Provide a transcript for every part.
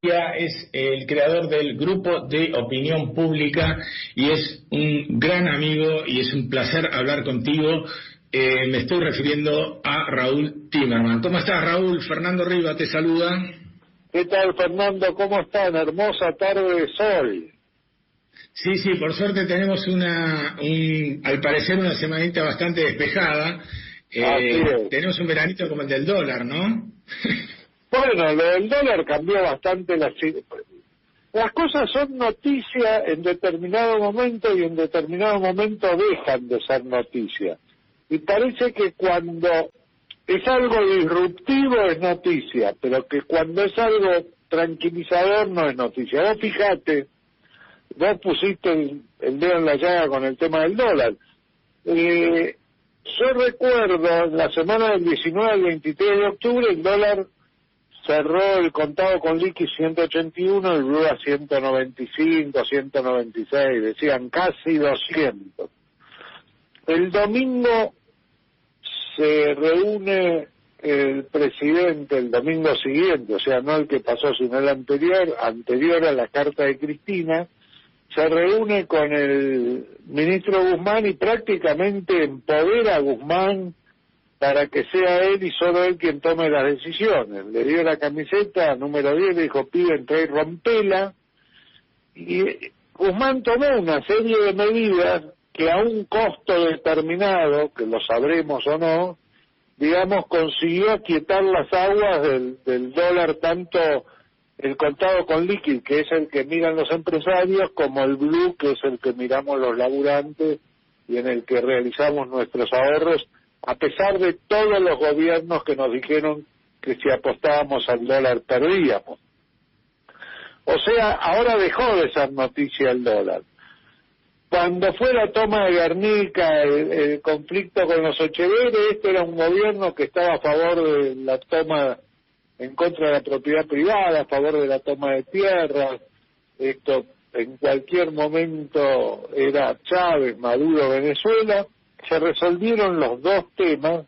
Es el creador del Grupo de Opinión Pública y es un gran amigo y es un placer hablar contigo. Me estoy refiriendo a Raúl Timerman. ¿Cómo estás, Raúl? Fernando Riva te saluda. ¿Qué tal, Fernando? ¿Cómo están? Hermosa tarde de sol. Sí, por suerte tenemos al parecer una semanita bastante despejada. Tenemos un veranito como el del dólar, ¿no? Bueno, lo del dólar cambió bastante. Las cosas son noticia en determinado momento y en determinado momento dejan de ser noticia. Y parece que cuando es algo disruptivo es noticia, pero que cuando es algo tranquilizador no es noticia. Vos fijate, vos pusiste el dedo en la llaga con el tema del dólar. Yo recuerdo la semana del 19 al 23 de octubre el dólar cerró el contado con liqui 181, el blue a 195, 196, decían casi 200. El domingo se reúne el presidente, el domingo siguiente, o sea, no el que pasó, sino el anterior a la carta de Cristina, se reúne con el ministro Guzmán y prácticamente empodera a Guzmán para que sea él y solo él quien tome las decisiones. Le dio la camiseta número 10, le dijo, pibe, entra y rompela. Y Guzmán tomó una serie de medidas que a un costo determinado, que lo sabremos o no, digamos, consiguió aquietar las aguas del dólar, tanto el contado con liqui, que es el que miran los empresarios, como el blue, que es el que miramos los laburantes y en el que realizamos nuestros ahorros, a pesar de todos los gobiernos que nos dijeron que si apostábamos al dólar perdíamos. O sea, ahora dejó de ser noticia el dólar. Cuando fue la toma de Guernica, el conflicto con los Echeverri, este era un gobierno que estaba a favor de la toma, en contra de la propiedad privada, a favor de la toma de tierras. Esto en cualquier momento era Chávez, Maduro, Venezuela. Se resolvieron los dos temas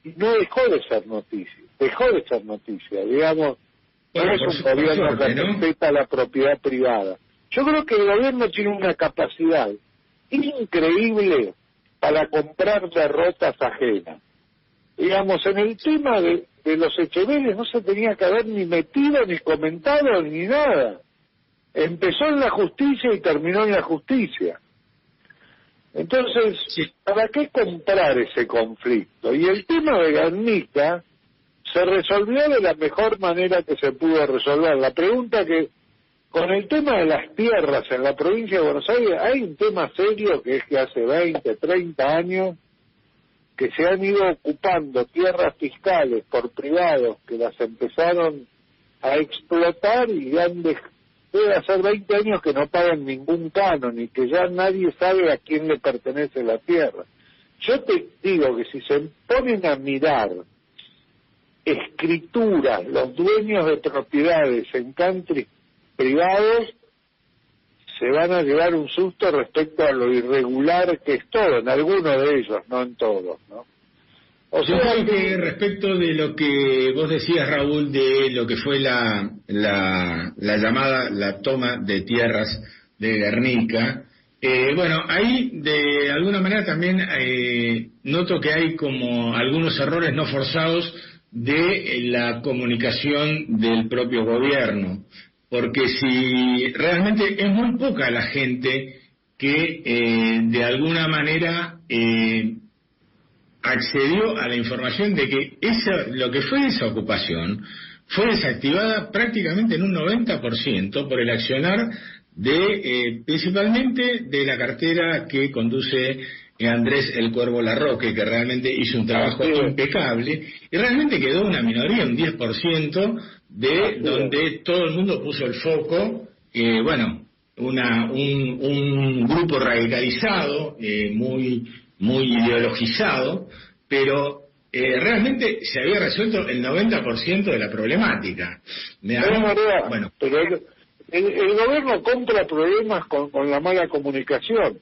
y no dejó de ser noticia, digamos, no es un gobierno que respeta la propiedad privada. Yo creo que el gobierno tiene una capacidad increíble para comprar derrotas ajenas. Digamos, en el tema de los Echeverri no se tenía que haber ni metido, ni comentado, ni nada. Empezó en la justicia y terminó en la justicia. Entonces, ¿para qué comprar ese conflicto? Y el tema de Guernica se resolvió de la mejor manera que se pudo resolver. La pregunta que, con el tema de las tierras en la provincia de Buenos Aires, hay un tema serio que es que hace 20, 30 años que se han ido ocupando tierras fiscales por privados que las empezaron a explotar y debe hacer 20 años que no pagan ningún canon y que ya nadie sabe a quién le pertenece la tierra. Yo te digo que si se ponen a mirar escrituras, los dueños de propiedades en country privados, se van a llevar un susto respecto a lo irregular que es todo, en algunos de ellos, no en todos, ¿no? O sea, yo creo que respecto de lo que vos decías, Raúl, de lo que fue la llamada, la toma de tierras de Guernica, bueno, ahí de alguna manera también noto que hay como algunos errores no forzados de la comunicación del propio gobierno, porque si realmente es muy poca la gente que de alguna manera accedió a la información de que lo que fue esa ocupación fue desactivada prácticamente en un 90% por el accionar de principalmente de la cartera que conduce Andrés El Cuervo Larroque, que realmente hizo un trabajo impecable, y realmente quedó una minoría, un 10%, de donde todo el mundo puso el foco, bueno, un grupo radicalizado, muy ideologizado, pero realmente se había resuelto el 90% de la problemática. Bueno, pero el gobierno compra problemas con la mala comunicación.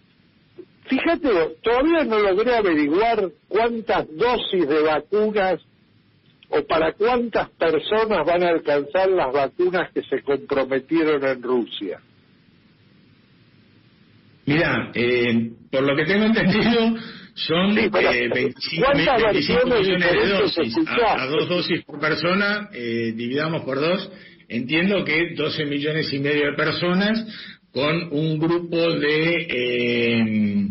Fíjate, todavía no logré averiguar cuántas dosis de vacunas o para cuántas personas van a alcanzar las vacunas que se comprometieron en Rusia? Mirá, por lo que tengo entendido, son 25 millones de dosis, a 2 dosis por persona, dividamos por 2, entiendo que 12 millones y medio de personas con un grupo de,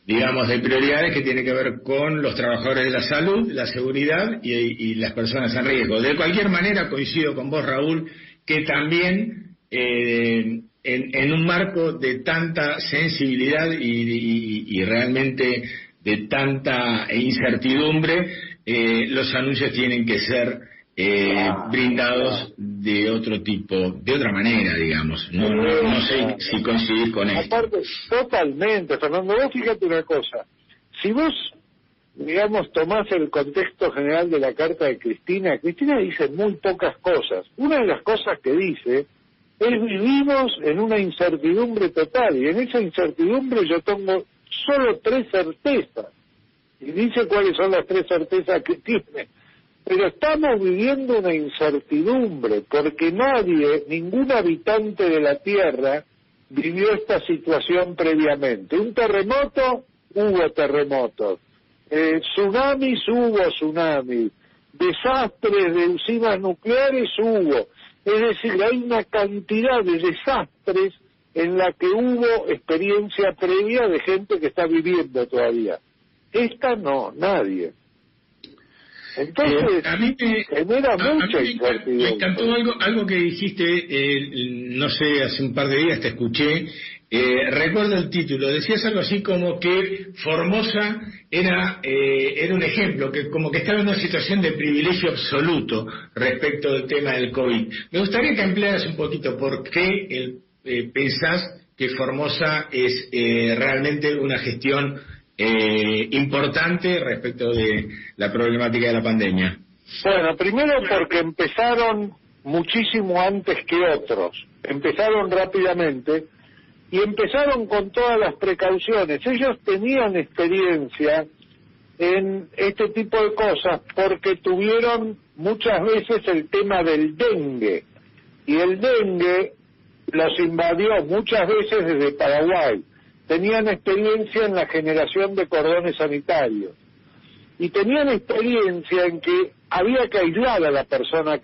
digamos, de prioridades que tiene que ver con los trabajadores de la salud, la seguridad y las personas en riesgo. De cualquier manera, coincido con vos, Raúl, que también en un marco de tanta sensibilidad y realmente de tanta incertidumbre, los anuncios tienen que ser brindados de otro tipo, de otra manera, digamos. No sé si coincidís con esto. Aparte, totalmente, Fernando. Vos fíjate una cosa. Si vos, digamos, tomás el contexto general de la carta de Cristina dice muy pocas cosas. Una de las cosas que dice es: vivimos en una incertidumbre total, y en esa incertidumbre yo tengo solo 3 certezas. Y dice cuáles son las 3 certezas que tiene. Pero estamos viviendo una incertidumbre, porque ningún habitante de la Tierra vivió esta situación previamente. Un terremoto, hubo terremotos. Tsunamis, hubo tsunamis. Desastres de usinas nucleares, hubo. Es decir, hay una cantidad de desastres en la que hubo experiencia previa de gente que está viviendo todavía. Esta no, nadie. Entonces, a mí genera mucha incertidumbre. Me encantó algo que dijiste, no sé, hace un par de días te escuché, recuerdo el título, decías algo así como que Formosa era un ejemplo, que como que estaba en una situación de privilegio absoluto respecto del tema del COVID. Me gustaría que ampliaras un poquito por qué pensás que Formosa es realmente una gestión importante respecto de la problemática de la pandemia. Bueno, primero porque empezaron muchísimo antes que otros, empezaron rápidamente y empezaron con todas las precauciones. Ellos tenían experiencia en este tipo de cosas porque tuvieron muchas veces el tema del dengue, y el dengue los invadió muchas veces desde Paraguay. Tenían experiencia en la generación de cordones sanitarios y tenían experiencia en que había que aislar a la persona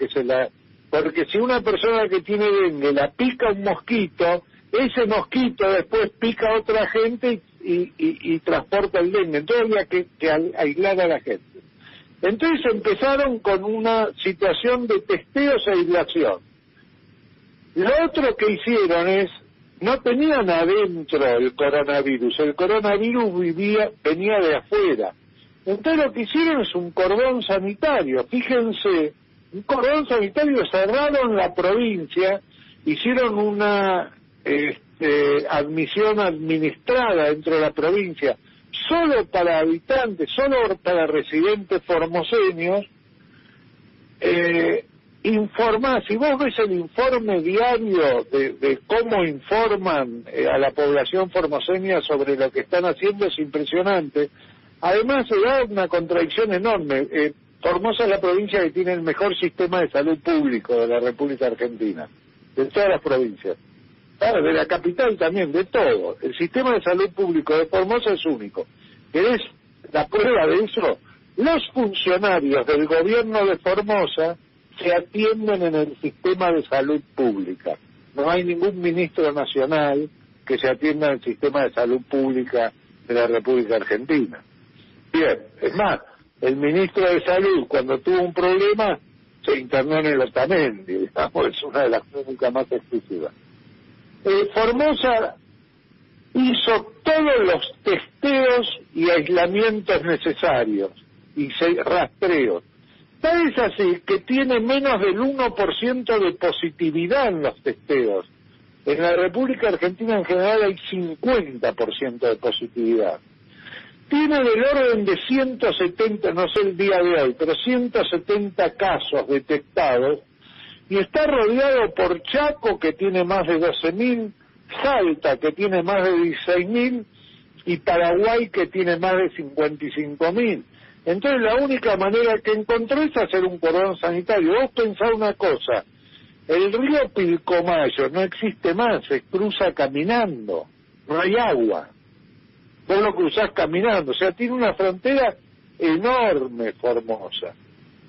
porque si una persona que tiene dengue la pica un mosquito, ese mosquito después pica a otra gente y transporta el dengue. Entonces había que aislar a la gente. Entonces empezaron con una situación de testeos e aislación. Lo otro que hicieron es, no tenían adentro el coronavirus venía de afuera. Entonces lo que hicieron es un cordón sanitario. Fíjense, un cordón sanitario, cerraron la provincia, hicieron una admisión administrada dentro de la provincia, solo para habitantes, solo para residentes formoseños. Informar, si vos ves el informe diario de cómo informan a la población formoseña sobre lo que están haciendo, es impresionante. Además se da una contradicción enorme. Formosa es la provincia que tiene el mejor sistema de salud público de la República Argentina, de todas las provincias. Claro, de la capital también, de todo. El sistema de salud público de Formosa es único. ¿Querés la prueba de eso? Los funcionarios del gobierno de Formosa se atienden en el sistema de salud pública. No hay ningún ministro nacional que se atienda en el sistema de salud pública de la República Argentina. Bien, es más, el ministro de Salud, cuando tuvo un problema, se internó en el Otamendi, digamos, es una de las clínicas más exclusivas. Formosa hizo todos los testeos y aislamientos necesarios y rastreos. Tal es así que tiene menos del 1% de positividad en los testeos. En la República Argentina en general hay 50% de positividad. Tiene del orden de 170, no sé el día de hoy, pero 170 casos detectados, y está rodeado por Chaco, que tiene más de 12.000, Salta, que tiene más de 16.000, y Paraguay, que tiene más de 55.000. Entonces la única manera que encontró es hacer un cordón sanitario. Vos pensá una cosa, el río Pilcomayo no existe más, se cruza caminando, no hay agua. Vos lo cruzás caminando, o sea, tiene una frontera enorme Formosa.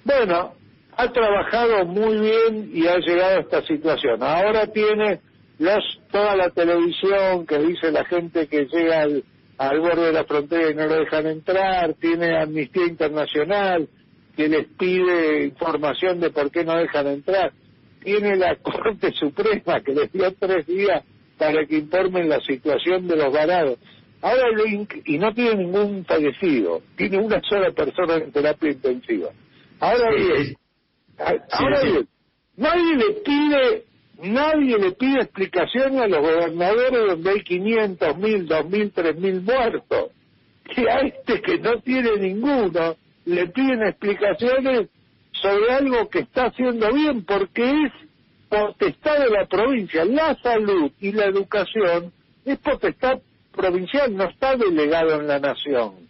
Bueno, ha trabajado muy bien y ha llegado a esta situación. Ahora tiene toda la televisión que dice la gente que llega al borde de la frontera y no lo dejan entrar, tiene Amnistía Internacional que les pide información de por qué no dejan entrar, tiene la Corte Suprema que les dio 3 días para que informen la situación de los varados. Ahora y no tiene ningún fallecido, tiene una sola persona en terapia intensiva. Ahora bien, nadie le pide explicaciones a los gobernadores donde hay 500, 1000, 2000, 3000 muertos. Que a este que no tiene ninguno le piden explicaciones sobre algo que está haciendo bien, porque es potestad de la provincia. La salud y la educación es potestad provincial, no está delegado en la nación.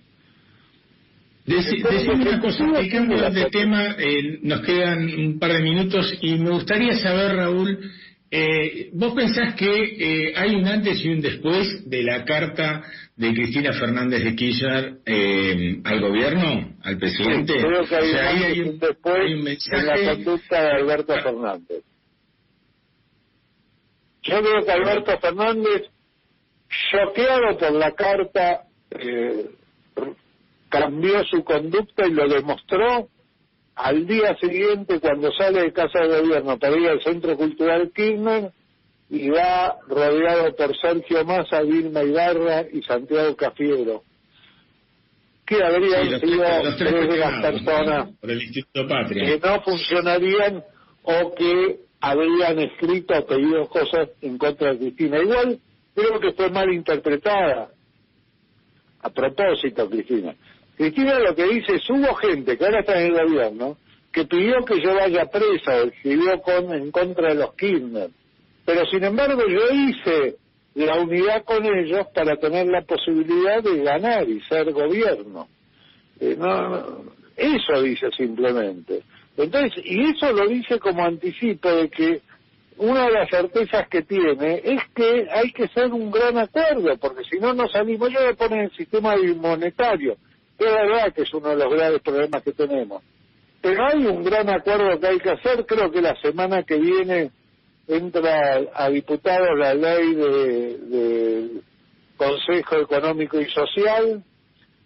Decime una cosa, cambiando de tema, nos quedan un par de minutos y me gustaría saber, Raúl, ¿vos pensás que hay un antes y un después de la carta de Cristina Fernández de Kirchner al gobierno, al presidente? Sí, creo que hay un antes y un después en la conducta de Alberto Fernández. Yo creo que Alberto Fernández, choqueado por la carta, cambió su conducta y lo demostró al día siguiente cuando sale de Casa de Gobierno para ir al Centro Cultural Kirchner y va rodeado por Sergio Massa, Vilma Ibarra y Santiago Cafiero, que habrían sido 3 de las personas que no funcionarían o que habrían escrito o pedido cosas en contra de Cristina. Igual creo que fue mal interpretada. A propósito, Cristina lo que dice es, hubo gente que ahora está en el gobierno que pidió que yo vaya presa o escribió en contra de los Kirchner, pero sin embargo yo hice la unidad con ellos para tener la posibilidad de ganar y ser gobierno. Eso dice simplemente. Entonces, y eso lo dice como anticipo de que una de las certezas que tiene es que hay que hacer un gran acuerdo, porque si no, no salimos. Yo voy a poner el sistema monetario, que es verdad que es uno de los graves problemas que tenemos. Pero hay un gran acuerdo que hay que hacer. Creo que la semana que viene entra a diputados la ley del Consejo Económico y Social,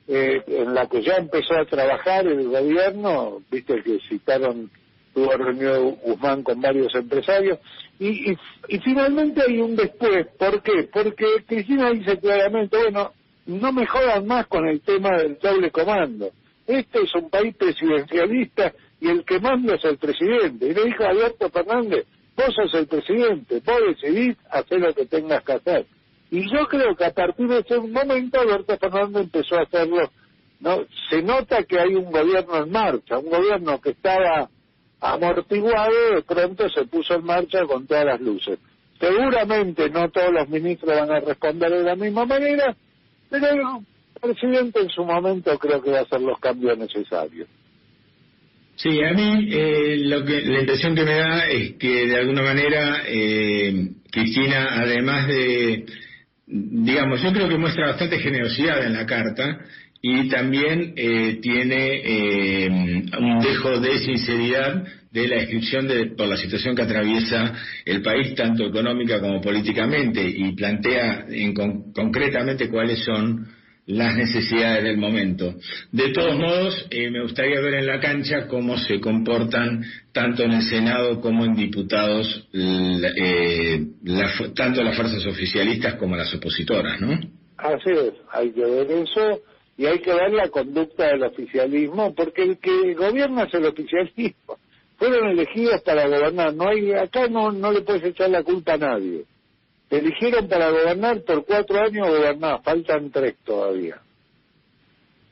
en la que ya empezó a trabajar el gobierno, viste que citaron, tuvo reunión Guzmán con varios empresarios, y finalmente hay un después. ¿Por qué? Porque Cristina dice claramente, bueno, no me jodan más con el tema del doble comando. Este es un país presidencialista y el que manda es el presidente. Y le dijo a Alberto Fernández, vos sos el presidente, vos decidís hacer lo que tengas que hacer. Y yo creo que a partir de ese momento Alberto Fernández empezó a hacerlo, ¿no? Se nota que hay un gobierno en marcha, un gobierno que estaba amortiguado, de pronto se puso en marcha con todas las luces. Seguramente no todos los ministros van a responder de la misma manera, pero el presidente en su momento creo que va a hacer los cambios necesarios. Sí, a mí la impresión que me da es que de alguna manera Cristina, además de, digamos, yo creo que muestra bastante generosidad en la carta y también tiene un dejo de sinceridad de la descripción por la situación que atraviesa el país, tanto económica como políticamente, y plantea concretamente cuáles son las necesidades del momento. De todos modos, me gustaría ver en la cancha cómo se comportan tanto en el Senado como en diputados, tanto las fuerzas oficialistas como las opositoras, ¿no? Así es, hay que ver eso y hay que ver la conducta del oficialismo, porque el que gobierna es el oficialismo. Fueron elegidos para gobernar, acá no le puedes echar la culpa a nadie. Te eligieron para gobernar, por 4 años gobernás, faltan 3 todavía.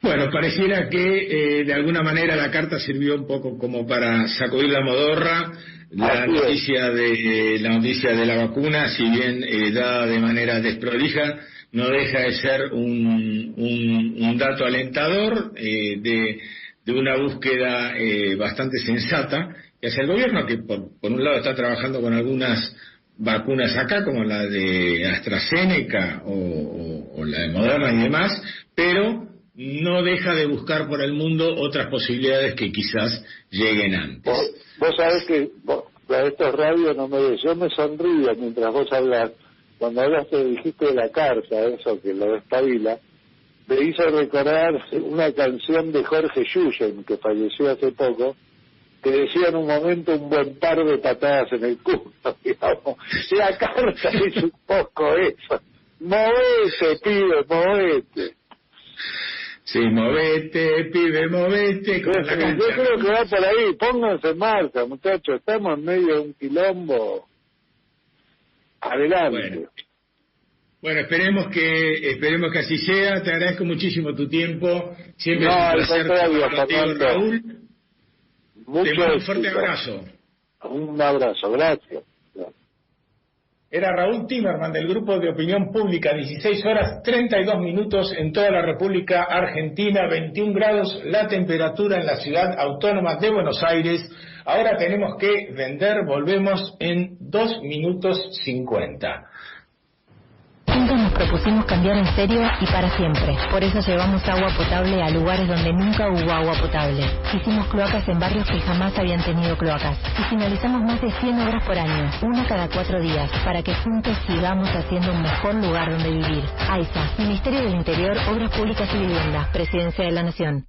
Bueno, pareciera que de alguna manera la carta sirvió un poco como para sacudir la modorra. La noticia de la vacuna, si bien dada de manera desprolija, no deja de ser un dato alentador de una búsqueda bastante sensata que hace el gobierno, que por un lado está trabajando con algunas vacunas acá, como la de AstraZeneca o la de Moderna y demás, pero no deja de buscar por el mundo otras posibilidades que quizás lleguen antes. Vos sabés que estos radios yo me sonrío mientras vos hablás. Cuando hablaste, dijiste de la carta, eso que lo despabila, me hizo recordar una canción de Jorge Yuyen, que falleció hace poco, que decía en un momento un buen par de patadas en el culo, digamos. La carta es un poco eso. Movete, pibe, movete. Sí, movete, pibe, movete. Yo creo que va por ahí. Pónganse en marcha, muchachos. Estamos en medio de un quilombo. Adelante. Bueno, esperemos que así sea. Te agradezco muchísimo tu tiempo. Siempre es un placer estar contigo, Raúl. Te mando un fuerte abrazo. Un abrazo, gracias. Era Raúl Timerman del Grupo de Opinión Pública, 16 horas 32 minutos en toda la República Argentina, 21 grados la temperatura en la ciudad autónoma de Buenos Aires. Ahora tenemos que vender, volvemos en 2 minutos 50. Juntos nos propusimos cambiar en serio y para siempre. Por eso llevamos agua potable a lugares donde nunca hubo agua potable. Hicimos cloacas en barrios que jamás habían tenido cloacas. Y finalizamos más de 100 obras por año, una cada 4 días, para que juntos sigamos haciendo un mejor lugar donde vivir. AISA, Ministerio del Interior, Obras Públicas y Vivienda, Presidencia de la Nación.